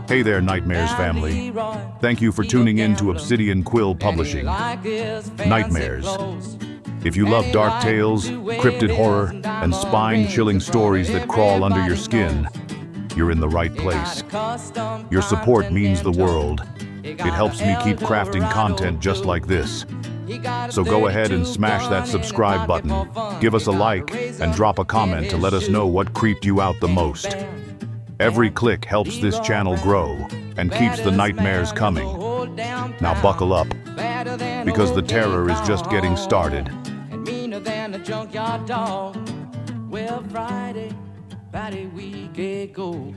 Hey there, Nightmares family. Thank you for tuning in to Obsidian Quill Publishing. Nightmares. If you love dark tales, cryptid horror, and spine-chilling stories that crawl under your skin, you're in the right place. Your support means the world. It helps me keep crafting content just like this. So go ahead and smash that subscribe button, give us a like, and drop a comment to let us know what creeped you out the most. Every click helps this channel grow and keeps the nightmares coming. Now buckle up, because the terror is just getting started. Well, Friday we get go.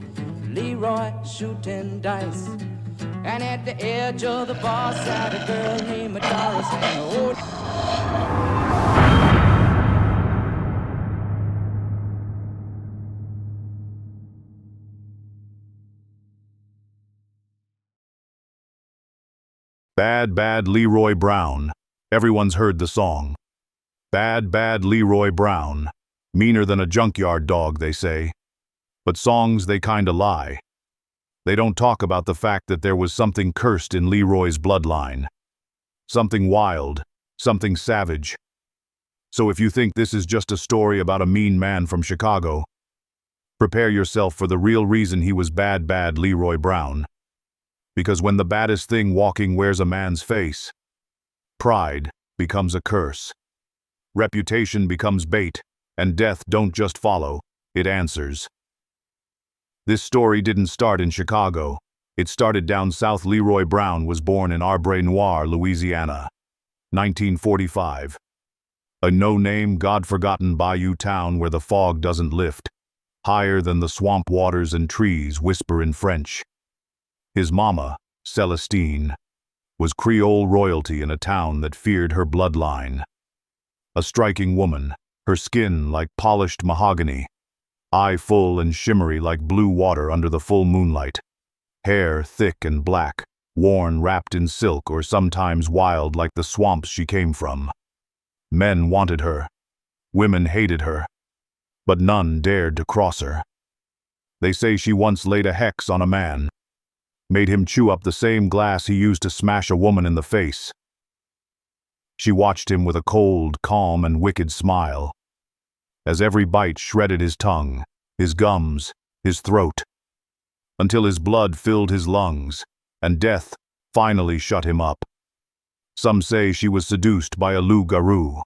Leroy shooting dice, and at the edge of the bar sat a girl named Doris. Bad Leroy Brown. Everyone's heard the song. Bad Leroy Brown. Meaner than a junkyard dog, they say. But songs, they kinda lie. They don't talk about the fact that there was something cursed in Leroy's bloodline. Something wild, something savage. So if you think this is just a story about a mean man from Chicago, prepare yourself for the real reason he was bad Leroy Brown. Because when the baddest thing walking wears a man's face, pride becomes a curse. Reputation becomes bait, and death don't just follow, it answers. This story didn't start in Chicago. It started down south. Leroy Brown was born in Arbre Noir, Louisiana, 1945. A no-name, God-forgotten bayou town where the fog doesn't lift, higher than the swamp waters and trees whisper in French. His mama, Celestine, was Creole royalty in a town that feared her bloodline. A striking woman, her skin like polished mahogany, eye full and shimmery like blue water under the full moonlight, hair thick and black, worn wrapped in silk or sometimes wild like the swamps she came from. Men wanted her, women hated her, but none dared to cross her. They say she once laid a hex on a man, made him chew up the same glass he used to smash a woman in the face. She watched him with a cold, calm, and wicked smile, as every bite shredded his tongue, his gums, his throat, until his blood filled his lungs, and death finally shut him up. Some say she was seduced by a loup-garou.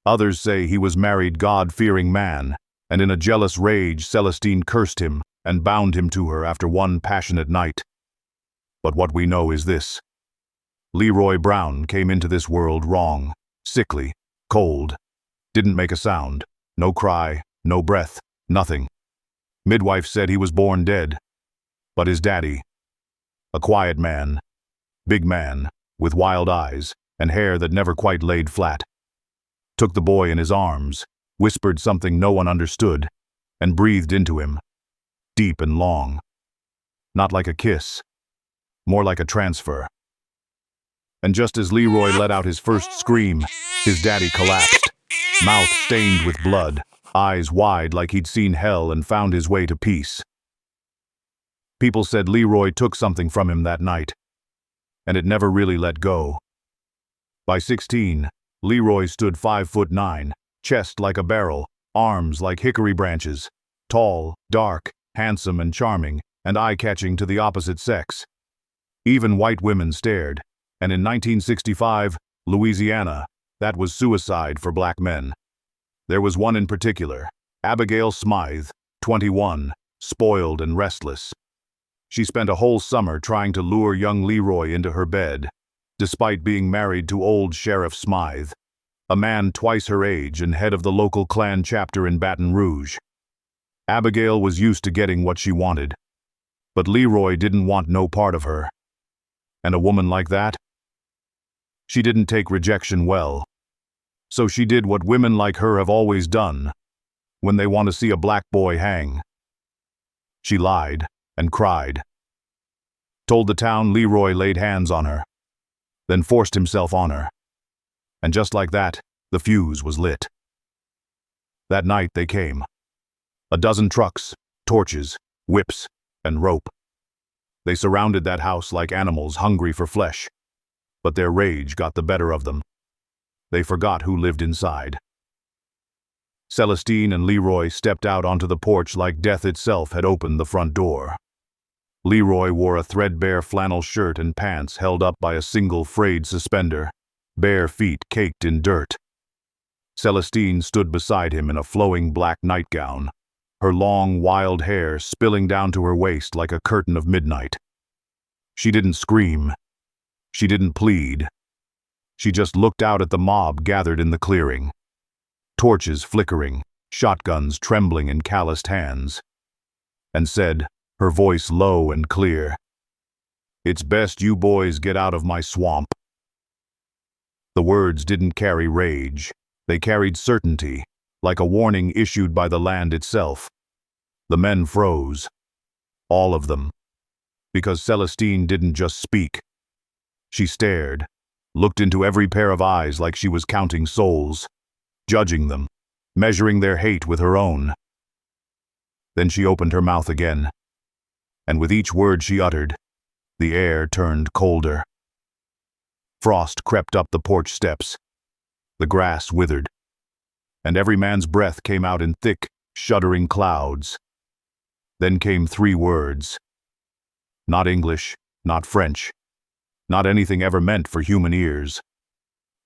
Others say he was married God-fearing man, and in a jealous rage Celestine cursed him and bound him to her after one passionate night. But what we know is this. Leroy Brown came into this world wrong, sickly, cold, didn't make a sound, no cry, no breath, nothing. Midwife said he was born dead. But his daddy, a quiet man, big man, with wild eyes and hair that never quite laid flat, took the boy in his arms, whispered something no one understood, and breathed into him, deep and long. Not like a kiss, more like a transfer. And just as Leroy let out his first scream, his daddy collapsed, mouth stained with blood, eyes wide like he'd seen hell and found his way to peace. People said Leroy took something from him that night, and it never really let go. By 16, Leroy stood 5'9", chest like a barrel, arms like hickory branches, tall, dark, handsome and charming, and eye-catching to the opposite sex. Even white women stared, and in 1965, Louisiana, that was suicide for black men. There was one in particular, Abigail Smythe, 21, spoiled and restless. She spent a whole summer trying to lure young Leroy into her bed, despite being married to old Sheriff Smythe, a man twice her age and head of the local Klan chapter in Baton Rouge. Abigail was used to getting what she wanted, but Leroy didn't want no part of her. And a woman like that? She didn't take rejection well. So she did what women like her have always done when they want to see a black boy hang. She lied and cried. Told the town Leroy laid hands on her, then forced himself on her. And just like that, the fuse was lit. That night they came. A dozen trucks, torches, whips, and rope. They surrounded that house like animals hungry for flesh. But their rage got the better of them. They forgot who lived inside. Celestine and Leroy stepped out onto the porch like death itself had opened the front door. Leroy wore a threadbare flannel shirt and pants held up by a single frayed suspender, bare feet caked in dirt. Celestine stood beside him in a flowing black nightgown, her long, wild hair spilling down to her waist like a curtain of midnight. She didn't scream. She didn't plead. She just looked out at the mob gathered in the clearing. Torches flickering, shotguns trembling in calloused hands, and said, her voice low and clear, "It's best you boys get out of my swamp." The words didn't carry rage. They carried certainty, like a warning issued by the land itself. The men froze. All of them. Because Celestine didn't just speak. She stared, looked into every pair of eyes like she was counting souls, judging them, measuring their hate with her own. Then she opened her mouth again, and with each word she uttered, the air turned colder. Frost crept up the porch steps. The grass withered, and every man's breath came out in thick, shuddering clouds. Then came 3 words. Not English, not French, not anything ever meant for human ears.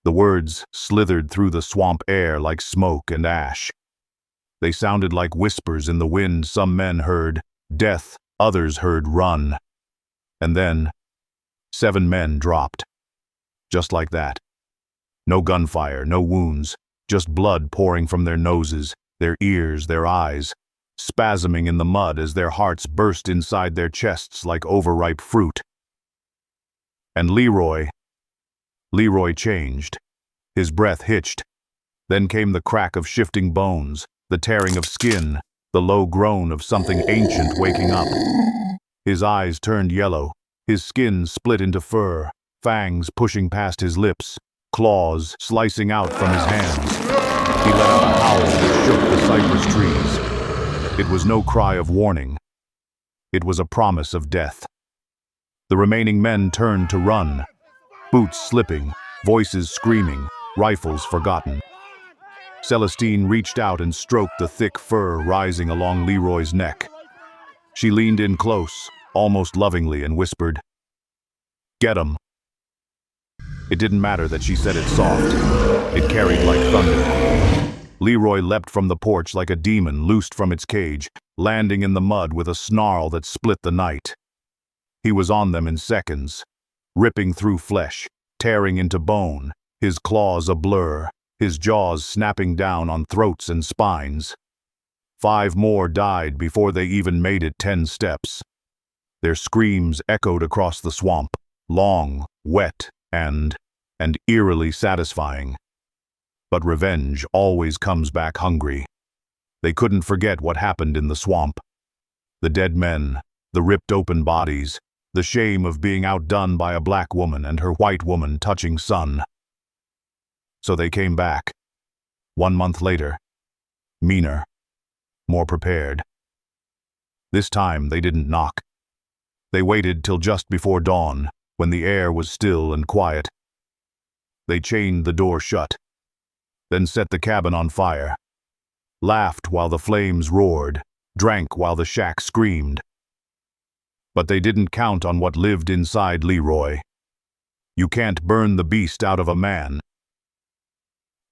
The words slithered through the swamp air like smoke and ash. They sounded like whispers in the wind. Some men heard death, others heard run. And then 7 men dropped. Just like that. No gunfire, no wounds, just blood pouring from their noses, their ears, their eyes, spasming in the mud as their hearts burst inside their chests like overripe fruit. And Leroy changed. His breath hitched. Then came the crack of shifting bones, the tearing of skin, the low groan of something ancient waking up. His eyes turned yellow, his skin split into fur, fangs pushing past his lips, claws slicing out from his hands. He let out a howl that shook the cypress trees. It was no cry of warning. It was a promise of death. The remaining men turned to run, boots slipping, voices screaming, rifles forgotten. Celestine reached out and stroked the thick fur rising along Leroy's neck. She leaned in close, almost lovingly, and whispered, "Get 'em." It didn't matter that she said it soft. It carried like thunder. Leroy leapt from the porch like a demon loosed from its cage, landing in the mud with a snarl that split the night. He was on them in seconds, ripping through flesh, tearing into bone, his claws a blur, his jaws snapping down on throats and spines. 5 more died before they even made it 10 steps. Their screams echoed across the swamp, long, wet, and eerily satisfying. But revenge always comes back hungry. They couldn't forget what happened in the swamp. The dead men, the ripped open bodies, the shame of being outdone by a black woman and her white woman touching son. So they came back. 1 month later, meaner, more prepared. This time they didn't knock. They waited till just before dawn, when the air was still and quiet. They chained the door shut, then set the cabin on fire, laughed while the flames roared, drank while the shack screamed. But they didn't count on what lived inside Leroy. You can't burn the beast out of a man.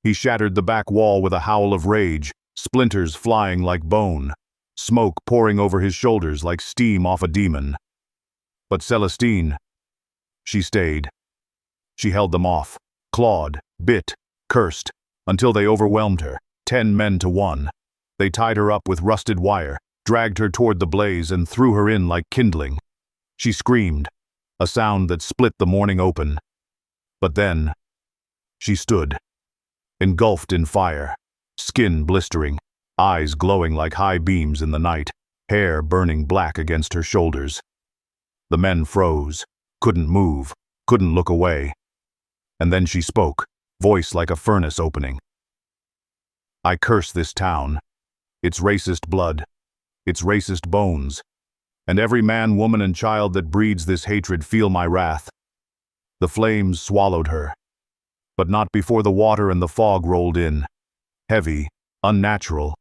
He shattered the back wall with a howl of rage, splinters flying like bone, smoke pouring over his shoulders like steam off a demon. But Celestine, she stayed. She held them off, clawed, bit, cursed, until they overwhelmed her, 10 men to 1. They tied her up with rusted wire, dragged her toward the blaze, and threw her in like kindling. She screamed, a sound that split the morning open. But then, she stood, engulfed in fire, skin blistering, eyes glowing like high beams in the night, hair burning black against her shoulders. The men froze, couldn't move, couldn't look away. And then she spoke, voice like a furnace opening. "I curse this town, its racist blood, its racist bones, And every man, woman, and child that breeds this hatred feel my wrath. The flames swallowed her, but not before the water and the fog rolled in, heavy, unnatural.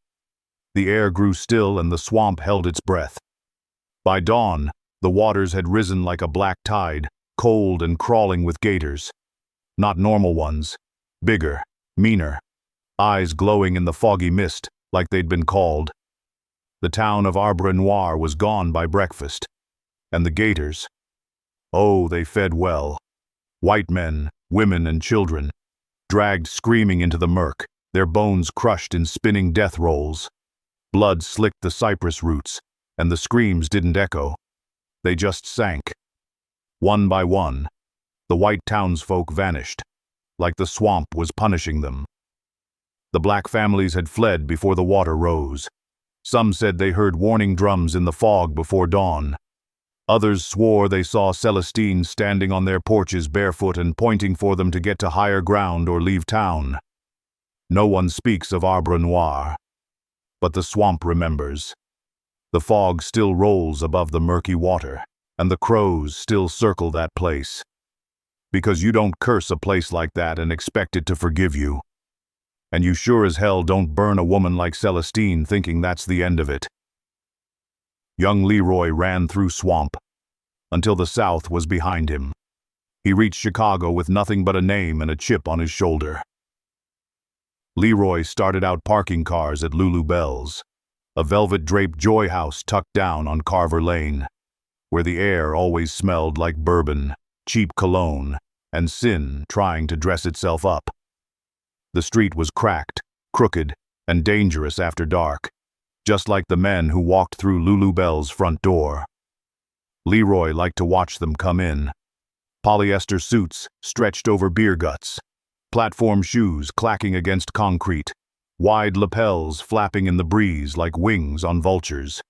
The air grew still and the swamp held its breath. By dawn, the waters had risen like a black tide, cold and crawling with gators. Not normal ones, bigger, meaner, eyes glowing in the foggy mist like they'd been called. The town of Arbre Noir was gone by breakfast. And the gators, oh, they fed well. White men, women, and children, dragged screaming into the murk, their bones crushed in spinning death rolls. Blood slicked the cypress roots, and the screams didn't echo. They just sank. One by one, the white townsfolk vanished, like the swamp was punishing them. The black families had fled before the water rose. Some said they heard warning drums in the fog before dawn. Others swore they saw Celestine standing on their porches barefoot and pointing for them to get to higher ground or leave town. No one speaks of Arbre Noir, but the swamp remembers. The fog still rolls above the murky water, and the crows still circle that place. Because you don't curse a place like that and expect it to forgive you. And you sure as hell don't burn a woman like Celestine thinking that's the end of it. Young Leroy ran through swamp until the South was behind him. He reached Chicago with nothing but a name and a chip on his shoulder. Leroy started out parking cars at Lulu Bell's, a velvet-draped joy house tucked down on Carver Lane, where the air always smelled like bourbon, cheap cologne, and sin trying to dress itself up. The street was cracked, crooked, and dangerous after dark, just like the men who walked through Lulu Bell's front door. Leroy liked to watch them come in. Polyester suits stretched over beer guts, platform shoes clacking against concrete, wide lapels flapping in the breeze like wings on vultures.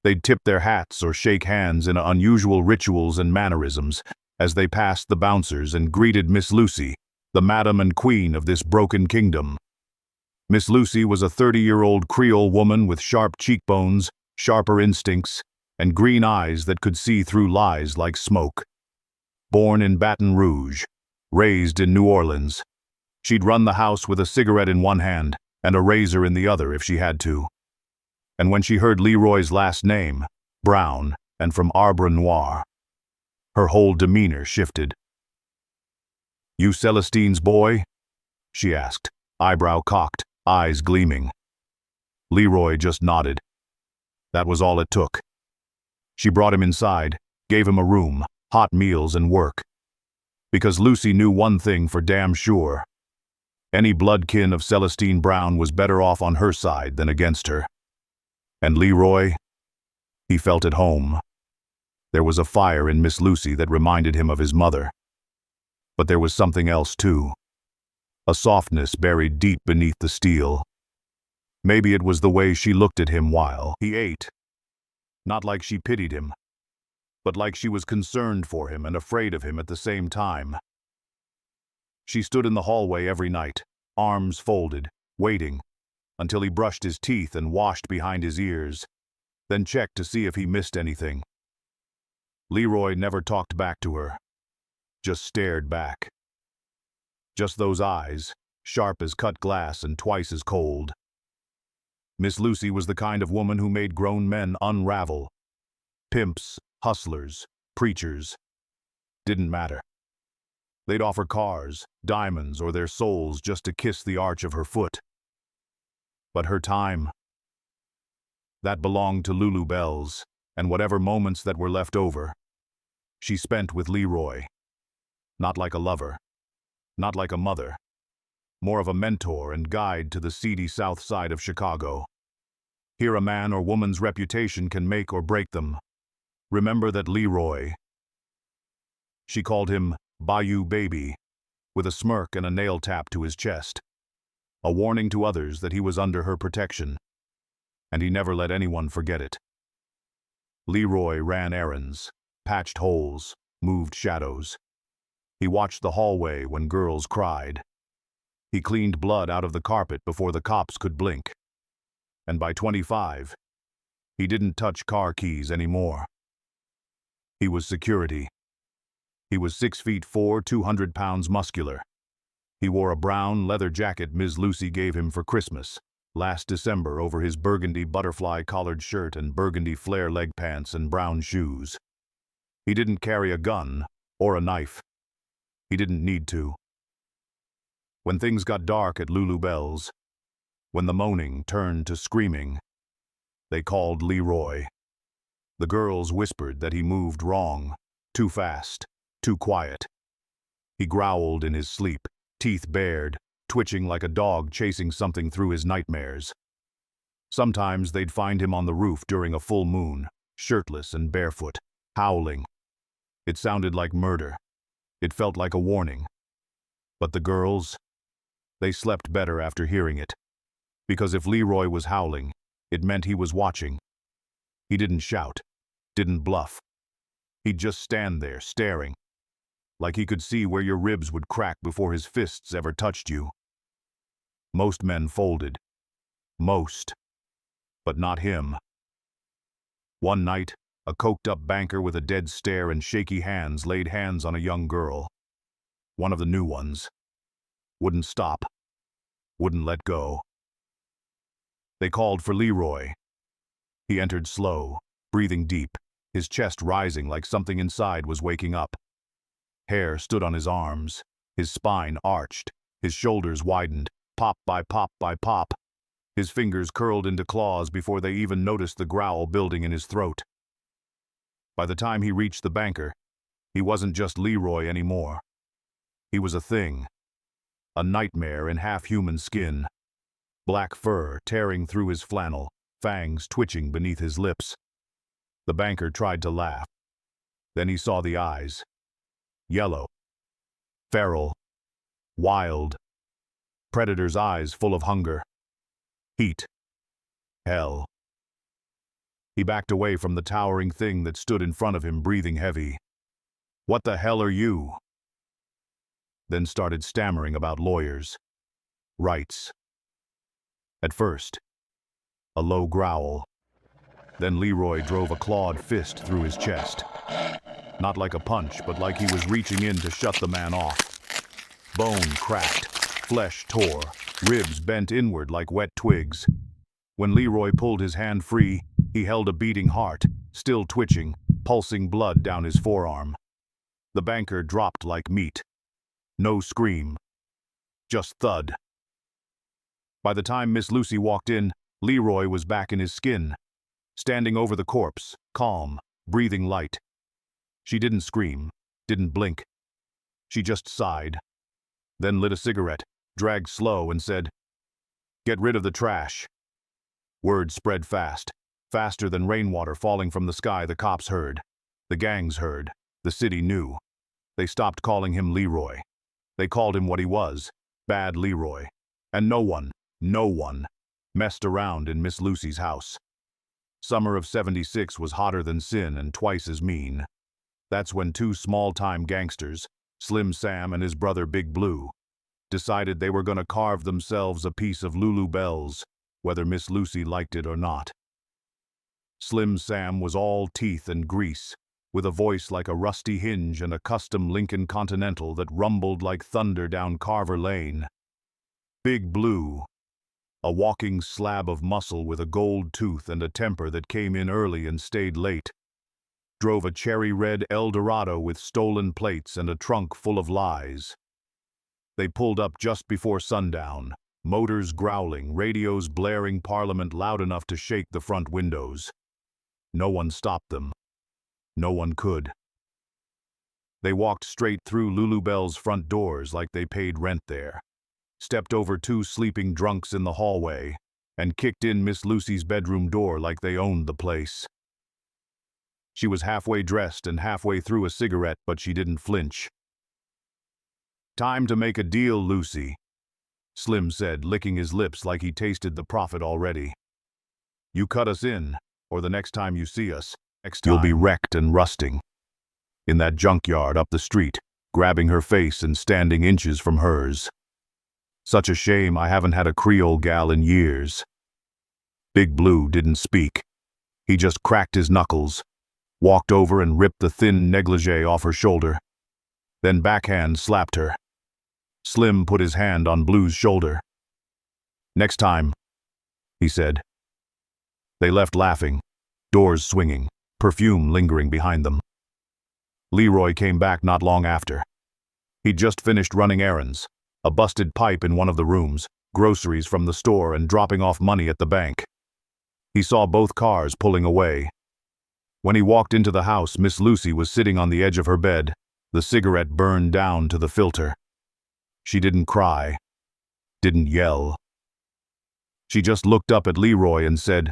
They'd tip their hats or shake hands in unusual rituals and mannerisms as they passed the bouncers and greeted Miss Lucy, the madam and queen of this broken kingdom. Miss Lucy was a 30-year-old Creole woman with sharp cheekbones, sharper instincts, and green eyes that could see through lies like smoke. Born in Baton Rouge, raised in New Orleans, she'd run the house with a cigarette in one hand and a razor in the other if she had to. And when she heard Leroy's last name, Brown, and from Arbre Noir, her whole demeanor shifted. "You Celestine's boy?" she asked, eyebrow cocked, eyes gleaming. Leroy just nodded. That was all it took. She brought him inside, gave him a room, hot meals, and work. Because Lucy knew one thing for damn sure. Any bloodkin of Celestine Brown was better off on her side than against her. And Leroy? He felt at home. There was a fire in Miss Lucy that reminded him of his mother. But there was something else too. A softness buried deep beneath the steel. Maybe it was the way she looked at him while he ate. Not like she pitied him, but like she was concerned for him and afraid of him at the same time. She stood in the hallway every night, arms folded, waiting, until he brushed his teeth and washed behind his ears, then checked to see if he missed anything. Leroy never talked back to her, just stared back. Just those eyes, sharp as cut glass and twice as cold. Miss Lucy was the kind of woman who made grown men unravel. Pimps, hustlers, preachers. Didn't matter. They'd offer cars, diamonds, or their souls just to kiss the arch of her foot. But her time, that belonged to Lulu Bell's, and whatever moments that were left over, she spent with Leroy. Not like a lover, not like a mother, more of a mentor and guide to the seedy south side of Chicago. Here a man or woman's reputation can make or break them. Remember that Leroy. She called him Bayou Baby, with a smirk and a nail tap to his chest. A warning to others that he was under her protection. And he never let anyone forget it. Leroy ran errands, patched holes, moved shadows. He watched the hallway when girls cried. He cleaned blood out of the carpet before the cops could blink. And by 25, He didn't touch car keys anymore. He was security. He was 6'4", 200 pounds muscular. He wore a brown leather jacket Ms. Lucy gave him for Christmas last December over his burgundy butterfly collared shirt and burgundy flare leg pants and brown shoes. He didn't carry a gun or a knife. He didn't need to. When things got dark at Lulu Bell's, when the moaning turned to screaming, they called Leroy. The girls whispered that he moved wrong, too fast, too quiet. He growled in his sleep, teeth bared, twitching like a dog chasing something through his nightmares. Sometimes they'd find him on the roof during a full moon, shirtless and barefoot, howling. It sounded like murder. It felt like a warning. But the girls, they slept better after hearing it. Because if Leroy was howling, it meant he was watching. He didn't shout, didn't bluff. He'd just stand there, staring, like he could see where your ribs would crack before his fists ever touched you. Most men folded. Most. But not him. One night, a coked-up banker with a dead stare and shaky hands laid hands on a young girl. One of the new ones. Wouldn't stop. Wouldn't let go. They called for Leroy. He entered slow, breathing deep, his chest rising like something inside was waking up. Hair stood on his arms, his spine arched, his shoulders widened, pop by pop by pop. His fingers curled into claws before they even noticed the growl building in his throat. By the time he reached the banker, he wasn't just Leroy anymore. He was a thing. A nightmare in half-human skin. Black fur tearing through his flannel, fangs twitching beneath his lips. The banker tried to laugh. Then he saw the eyes. Yellow. Feral. Wild. Predator's eyes full of hunger. Heat. Hell. He backed away from the towering thing that stood in front of him, breathing heavy. "What the hell are you?" Then started stammering about lawyers. Rights. At first, a low growl. Then Leroy drove a clawed fist through his chest. Not like a punch, but like he was reaching in to shut the man off. Bone cracked, flesh tore, ribs bent inward like wet twigs. When Leroy pulled his hand free, he held a beating heart, still twitching, pulsing blood down his forearm. The banker dropped like meat. No scream. Just thud. By the time Miss Lucy walked in, Leroy was back in his skin, standing over the corpse, calm, breathing light. She didn't scream, didn't blink. She just sighed, then lit a cigarette, dragged slow and said, "Get rid of the trash." Word spread fast, faster than rainwater falling from the sky. The cops heard. The gangs heard. The city knew. They stopped calling him Leroy. They called him what he was, Bad Leroy. And no one messed around in Miss Lucy's house. Summer of '76 was hotter than sin and twice as mean. That's when two small-time gangsters, Slim Sam and his brother Big Blue, decided they were gonna carve themselves a piece of Lulu Bell's, whether Miss Lucy liked it or not. Slim Sam was all teeth and grease, with a voice like a rusty hinge and a custom Lincoln Continental that rumbled like thunder down Carver Lane. Big Blue, a walking slab of muscle with a gold tooth and a temper that came in early and stayed late, drove a cherry-red Eldorado with stolen plates and a trunk full of lies. They pulled up just before sundown, motors growling, radios blaring Parliament loud enough to shake the front windows. No one stopped them. No one could. They walked straight through Lulu Bell's front doors like they paid rent there, stepped over two sleeping drunks in the hallway, and kicked in Miss Lucy's bedroom door like they owned the place. She was halfway dressed and halfway through a cigarette, but she didn't flinch. "Time to make a deal, Lucy," Slim said, licking his lips like he tasted the profit already. "You cut us in, or the next time you see us, you'll be wrecked and rusting. In that junkyard up the street, grabbing her face and standing inches from hers. Such a shame I haven't had a Creole gal in years." Big Blue didn't speak. He just cracked his knuckles, walked over and ripped the thin negligee off her shoulder, then backhand slapped her. Slim put his hand on Blue's shoulder. "Next time," he said. They left laughing, doors swinging, perfume lingering behind them. Leroy came back not long after. He'd just finished running errands, a busted pipe in one of the rooms, groceries from the store, and dropping off money at the bank. He saw both cars pulling away. When he walked into the house, Miss Lucy was sitting on the edge of her bed, the cigarette burned down to the filter. She didn't cry, didn't yell. She just looked up at Leroy and said,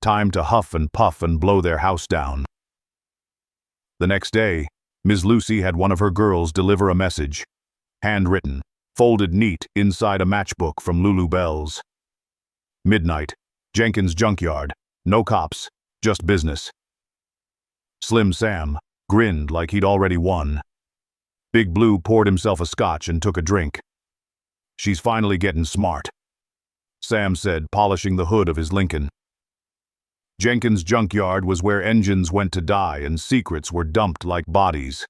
"Time to huff and puff and blow their house down." The next day, Miss Lucy had one of her girls deliver a message, handwritten, folded neat inside a matchbook from Lulu Bell's. Midnight, Jenkins' junkyard, no cops, just business. Slim Sam grinned like he'd already won. Big Blue poured himself a scotch and took a drink. "She's finally getting smart," Sam said, polishing the hood of his Lincoln. Jenkins' junkyard was where engines went to die and secrets were dumped like bodies.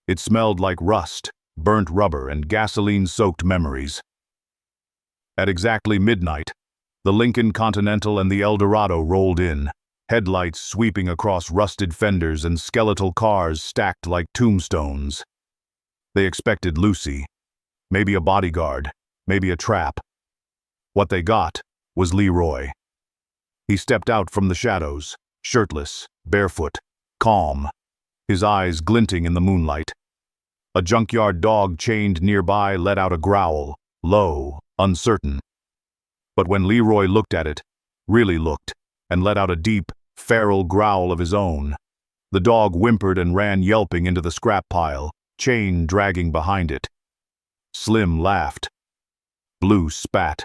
It smelled like rust, burnt rubber, and gasoline-soaked memories. At exactly midnight, the Lincoln Continental and the Eldorado rolled in, headlights sweeping across rusted fenders and skeletal cars stacked like tombstones. They expected Lucy, maybe a bodyguard, maybe a trap. What they got was Leroy. He stepped out from the shadows, shirtless, barefoot, calm, his eyes glinting in the moonlight. A junkyard dog chained nearby let out a growl, low, uncertain. But when Leroy looked at it, really looked, and let out a deep, feral growl of his own, the dog whimpered and ran yelping into the scrap pile, chain dragging behind it. Slim laughed. Blue spat.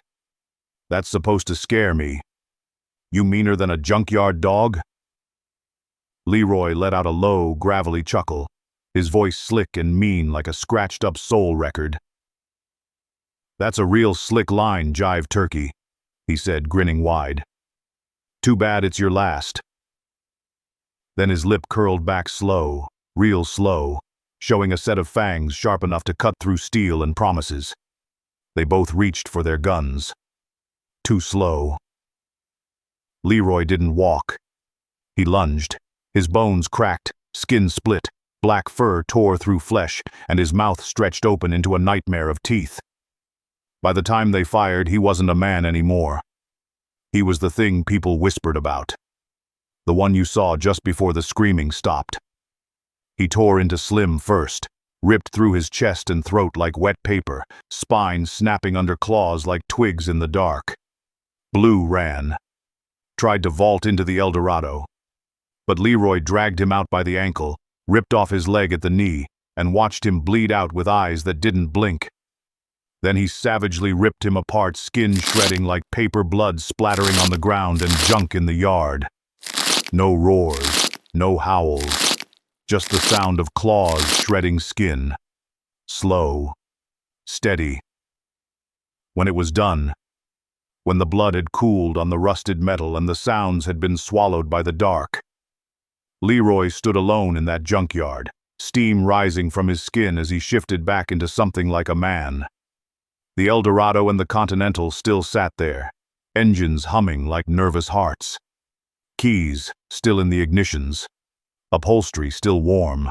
"That's supposed to scare me. You meaner than a junkyard dog?" Leroy let out a low, gravelly chuckle, his voice slick and mean like a scratched-up soul record. "That's a real slick line, Jive Turkey," he said, grinning wide. "Too bad it's your last." Then his lip curled back slow, real slow, showing a set of fangs sharp enough to cut through steel and promises. They both reached for their guns. Too slow. Leroy didn't walk. He lunged. His bones cracked, skin split, black fur tore through flesh, and his mouth stretched open into a nightmare of teeth. By the time they fired, he wasn't a man anymore. He was the thing people whispered about. The one you saw just before the screaming stopped. He tore into Slim first, ripped through his chest and throat like wet paper, spine snapping under claws like twigs in the dark. Blue ran. Tried to vault into the Eldorado. But Leroy dragged him out by the ankle, ripped off his leg at the knee, and watched him bleed out with eyes that didn't blink. Then he savagely ripped him apart, skin shredding like paper, blood splattering on the ground and junk in the yard. No roars, no howls, just the sound of claws shredding skin. Slow, steady. When it was done, when the blood had cooled on the rusted metal and the sounds had been swallowed by the dark, Leroy stood alone in that junkyard, steam rising from his skin as he shifted back into something like a man. The Eldorado and the Continental still sat there, engines humming like nervous hearts. Keys still in the ignitions, upholstery still warm.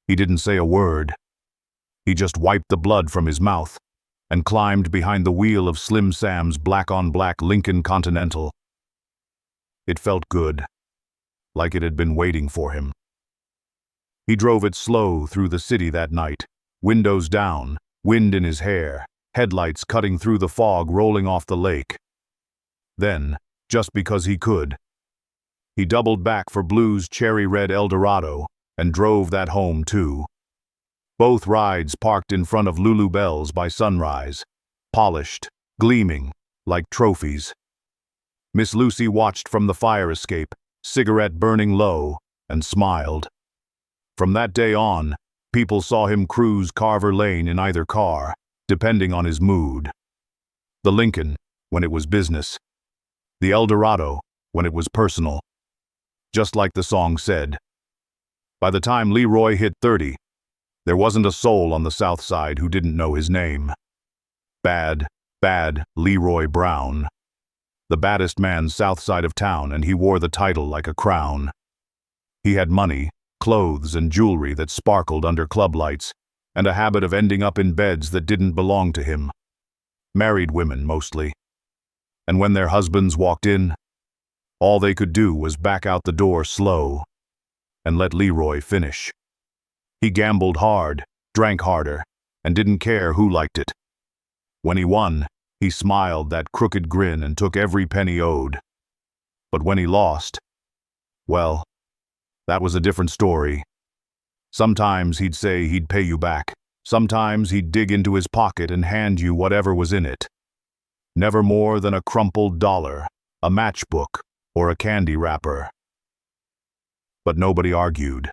He didn't say a word. He just wiped the blood from his mouth and climbed behind the wheel of Slim Sam's black-on-black Lincoln Continental. It felt good, like it had been waiting for him. He drove it slow through the city that night, windows down, wind in his hair, headlights cutting through the fog rolling off the lake. Then, just because he could, he doubled back for Blue's cherry-red Eldorado and drove that home too. Both rides parked in front of Lulu Bell's by sunrise, polished, gleaming, like trophies. Miss Lucy watched from the fire escape, cigarette burning low, and smiled. From that day on, people saw him cruise Carver Lane in either car, depending on his mood. The Lincoln, when it was business. The Eldorado, when it was personal. Just like the song said. By the time Leroy hit 30, there wasn't a soul on the South Side who didn't know his name. Bad Leroy Brown. The baddest man south side of town, and he wore the title like a crown. He had money, clothes, and jewelry that sparkled under club lights, and a habit of ending up in beds that didn't belong to him. Married women, mostly. And when their husbands walked in, all they could do was back out the door slow and let Leroy finish. He gambled hard, drank harder, and didn't care who liked it. When he won, he smiled that crooked grin and took every penny owed. But when he lost, well, that was a different story. Sometimes he'd say he'd pay you back. Sometimes he'd dig into his pocket and hand you whatever was in it. Never more than a crumpled dollar, a matchbook, or a candy wrapper. But nobody argued.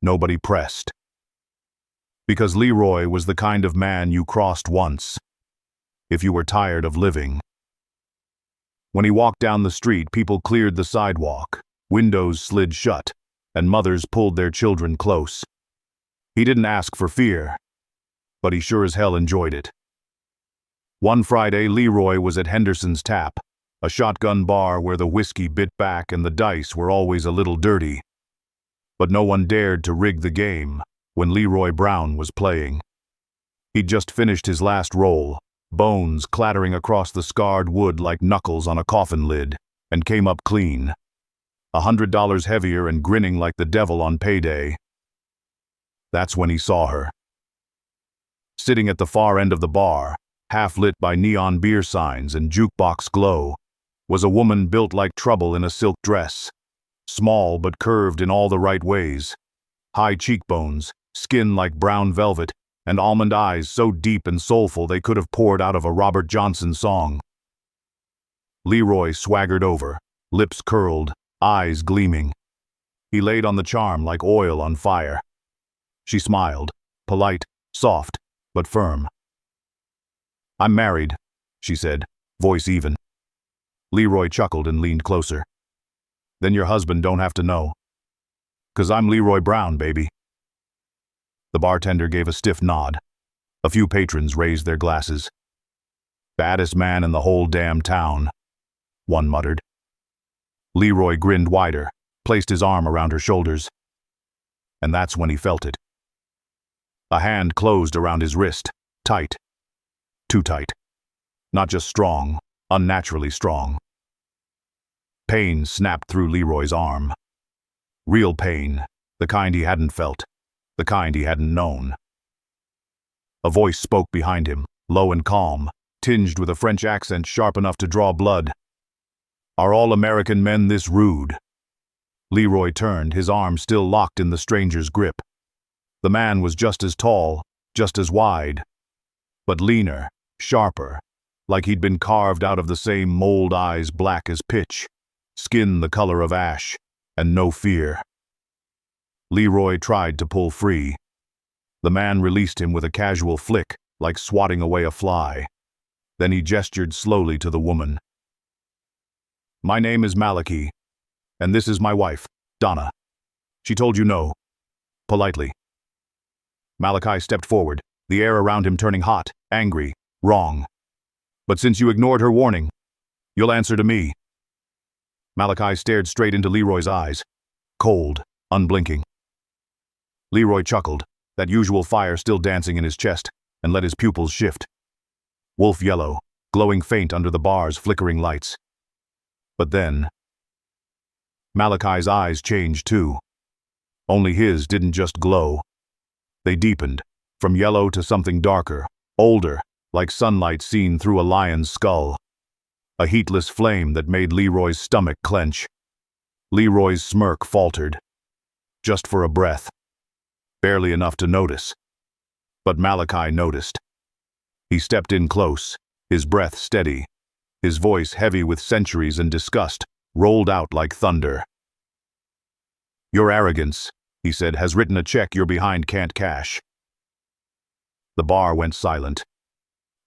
Nobody pressed. Because Leroy was the kind of man you crossed once, if you were tired of living. When he walked down the street, people cleared the sidewalk, windows slid shut, and mothers pulled their children close. He didn't ask for fear, but he sure as hell enjoyed it. One Friday, Leroy was at Henderson's Tap, a shotgun bar where the whiskey bit back and the dice were always a little dirty. But no one dared to rig the game when Leroy Brown was playing. He'd just finished his last roll, bones clattering across the scarred wood like knuckles on a coffin lid, and came up clean. $100 heavier and grinning like the devil on payday. That's when he saw her. Sitting at the far end of the bar, half lit by neon beer signs and jukebox glow, was a woman built like trouble in a silk dress. Small but curved in all the right ways. High cheekbones, skin like brown velvet, and almond eyes so deep and soulful they could have poured out of a Robert Johnson song. Leroy swaggered over, lips curled, eyes gleaming. He laid on the charm like oil on fire. She smiled, polite, soft, but firm. "I'm married," she said, voice even. Leroy chuckled and leaned closer. "Then your husband don't have to know. 'Cause I'm Leroy Brown, baby." The bartender gave a stiff nod. A few patrons raised their glasses. "Baddest man in the whole damn town," one muttered. Leroy grinned wider, placed his arm around her shoulders. And that's when he felt it. A hand closed around his wrist, tight. Too tight. Not just strong, unnaturally strong. Pain snapped through Leroy's arm. Real pain, the kind he hadn't felt, the kind he hadn't known. A voice spoke behind him, low and calm, tinged with a French accent sharp enough to draw blood. "Are all American men this rude?" Leroy turned, his arm still locked in the stranger's grip. The man was just as tall, just as wide, but leaner, sharper, like he'd been carved out of the same mold, eyes black as pitch, skin the color of ash, and no fear. Leroy tried to pull free. The man released him with a casual flick, like swatting away a fly. Then he gestured slowly to the woman. "My name is Malachi, and this is my wife, Donna. She told you no." Politely. Malachi stepped forward, the air around him turning hot, angry, wrong. "But since you ignored her warning, you'll answer to me." Malachi stared straight into Leroy's eyes, cold, unblinking. Leroy chuckled, that usual fire still dancing in his chest, and let his pupils shift. Wolf yellow, glowing faint under the bar's flickering lights. But then, Malachi's eyes changed too. Only his didn't just glow. They deepened, from yellow to something darker, older, like sunlight seen through a lion's skull. A heatless flame that made Leroy's stomach clench. Leroy's smirk faltered. Just for a breath. Barely enough to notice. But Malachi noticed. He stepped in close, his breath steady, his voice heavy with centuries and disgust, rolled out like thunder. "Your arrogance," he said, "has written a check your behind can't cash." The bar went silent.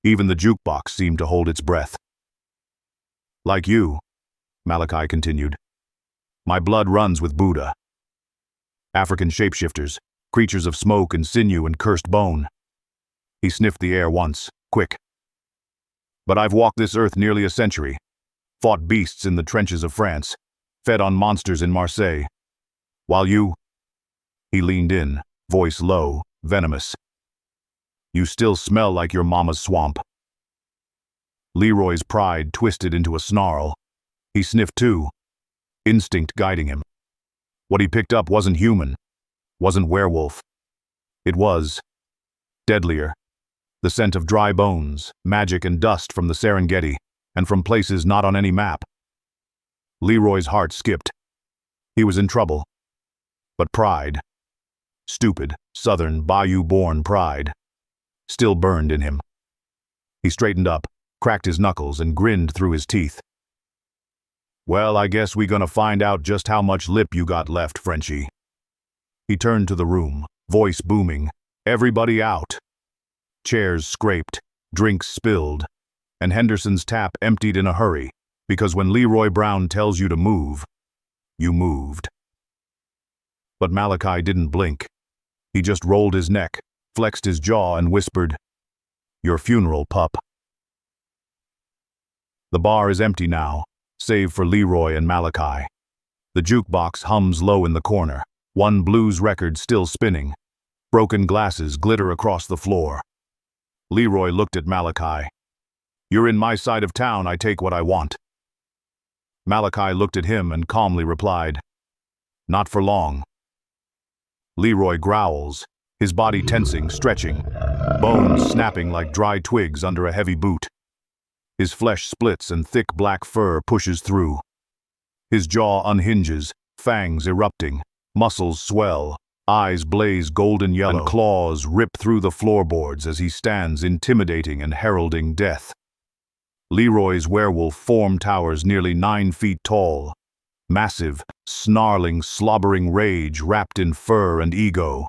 Even the jukebox seemed to hold its breath. "Like you," Malachi continued. My blood runs with Buddha. African shapeshifters, creatures of smoke and sinew and cursed bone. He sniffed the air once, quick. But I've walked this earth nearly a century, fought beasts in the trenches of France, fed on monsters in Marseille. While you... He leaned in, voice low, venomous. You still smell like your mama's swamp. Leroy's pride twisted into a snarl. He sniffed too, instinct guiding him. What he picked up wasn't human, wasn't werewolf. It was deadlier. The scent of dry bones, magic and dust from the Serengeti, and from places not on any map. Leroy's heart skipped. He was in trouble. But pride, stupid, southern, bayou-born pride, still burned in him. He straightened up, cracked his knuckles, and grinned through his teeth. Well, I guess we gonna find out just how much lip you got left, Frenchie. He turned to the room, voice booming. Everybody out. Chairs scraped, drinks spilled, and Henderson's tap emptied in a hurry, because when Leroy Brown tells you to move, you moved. But Malachi didn't blink. He just rolled his neck, flexed his jaw, and whispered, Your funeral, pup. The bar is empty now, save for Leroy and Malachi. The jukebox hums low in the corner, one blues record still spinning. Broken glasses glitter across the floor. Leroy looked at Malachi. You're in my side of town, I take what I want. Malachi looked at him and calmly replied, Not for long. Leroy growls, his body tensing, stretching, bones snapping like dry twigs under a heavy boot. His flesh splits and thick black fur pushes through. His jaw unhinges, fangs erupting, muscles swell, eyes blaze golden yellow, and claws rip through the floorboards as he stands intimidating and heralding death. Leroy's werewolf form towers nearly 9 feet tall. Massive, snarling, slobbering rage wrapped in fur and ego.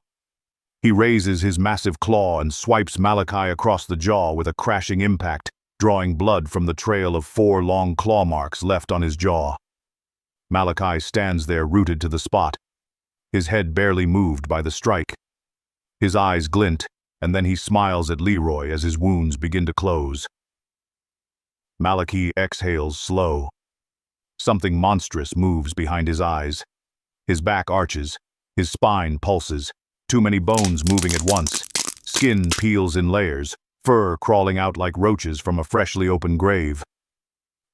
He raises his massive claw and swipes Malachi across the jaw with a crashing impact, drawing blood from the trail of 4 long claw marks left on his jaw. Malachi stands there rooted to the spot, his head barely moved by the strike. His eyes glint, and then he smiles at Leroy as his wounds begin to close. Malachi exhales slow. Something monstrous moves behind his eyes. His back arches, his spine pulses, too many bones moving at once. Skin peels in layers, fur crawling out like roaches from a freshly opened grave.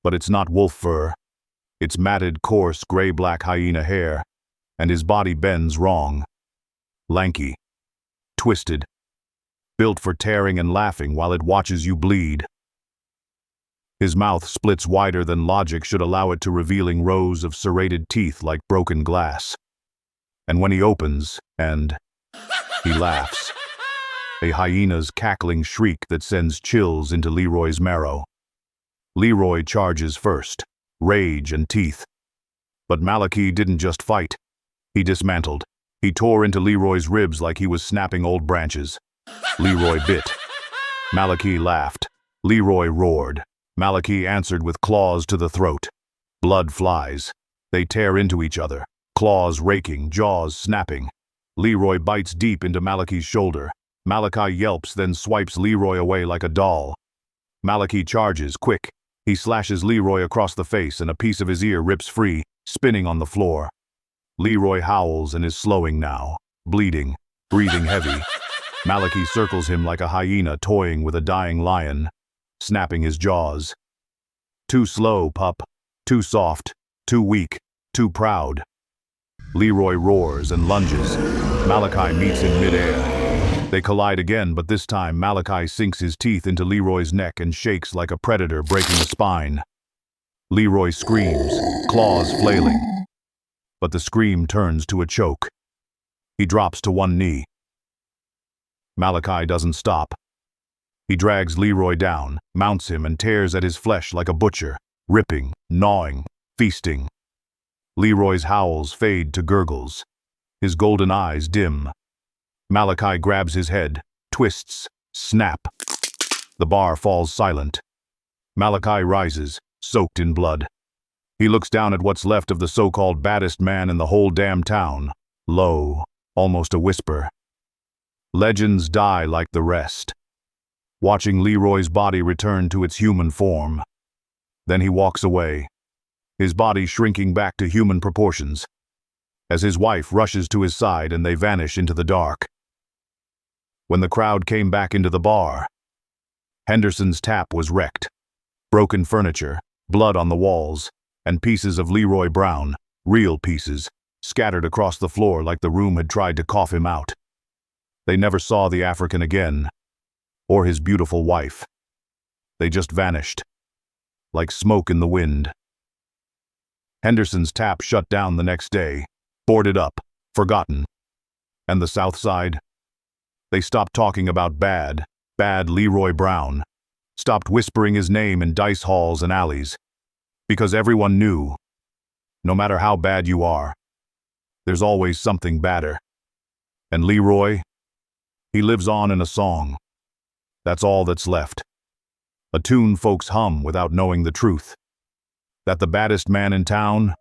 But it's not wolf fur. It's matted, coarse, gray-black hyena hair, and his body bends wrong. Lanky, twisted, built for tearing and laughing while it watches you bleed. His mouth splits wider than logic should allow it to, revealing rows of serrated teeth like broken glass. And when he opens, he laughs. A hyena's cackling shriek that sends chills into Leroy's marrow. Leroy charges first, rage and teeth. But Malachi didn't just fight. He dismantled. He tore into Leroy's ribs like he was snapping old branches. Leroy bit. Malachi laughed. Leroy roared. Malachi answered with claws to the throat. Blood flies. They tear into each other, claws raking, jaws snapping. Leroy bites deep into Malachi's shoulder. Malachi yelps, then swipes Leroy away like a doll. Malachi charges, quick. He slashes Leroy across the face and a piece of his ear rips free, spinning on the floor. Leroy howls and is slowing now, bleeding, breathing heavy. Malachi circles him like a hyena toying with a dying lion, snapping his jaws. Too slow, pup. Too soft. Too weak. Too proud. Leroy roars and lunges. Malachi meets in midair. They collide again, but this time Malachi sinks his teeth into Leroy's neck and shakes like a predator breaking a spine. Leroy screams, claws flailing. But the scream turns to a choke. He drops to one knee. Malachi doesn't stop. He drags Leroy down, mounts him, and tears at his flesh like a butcher, ripping, gnawing, feasting. Leroy's howls fade to gurgles. His golden eyes dim. Malachi grabs his head, twists, snap. The bar falls silent. Malachi rises, soaked in blood. He looks down at what's left of the so-called baddest man in the whole damn town. Low, almost a whisper. Legends die like the rest. Watching Leroy's body return to its human form. Then he walks away, his body shrinking back to human proportions, as his wife rushes to his side and they vanish into the dark. When the crowd came back into the bar, Henderson's tap was wrecked. Broken furniture, blood on the walls, and pieces of Leroy Brown, real pieces, scattered across the floor like the room had tried to cough him out. They never saw the African again, or his beautiful wife. They just vanished, like smoke in the wind. Henderson's tap shut down the next day, boarded up, forgotten. And the South Side? They stopped talking about bad Leroy Brown, stopped whispering his name in dice halls and alleys, because everyone knew, no matter how bad you are, there's always something badder. And Leroy, he lives on in a song. That's all that's left. A tune folks hum without knowing the truth. That the baddest man in town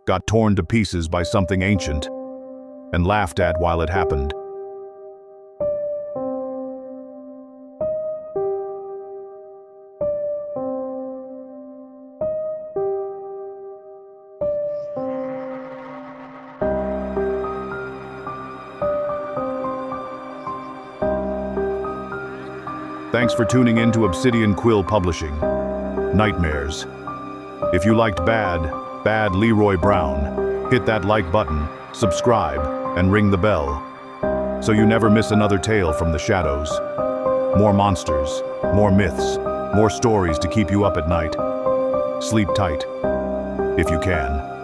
got torn to pieces by something ancient and laughed at while it happened. Thanks for tuning in to Obsidian Quill Publishing. Nightmares. If you liked bad Leroy Brown, hit that like button, subscribe, and ring the bell, so you never miss another tale from the shadows. More monsters, more myths, more stories to keep you up at night. Sleep tight, if you can.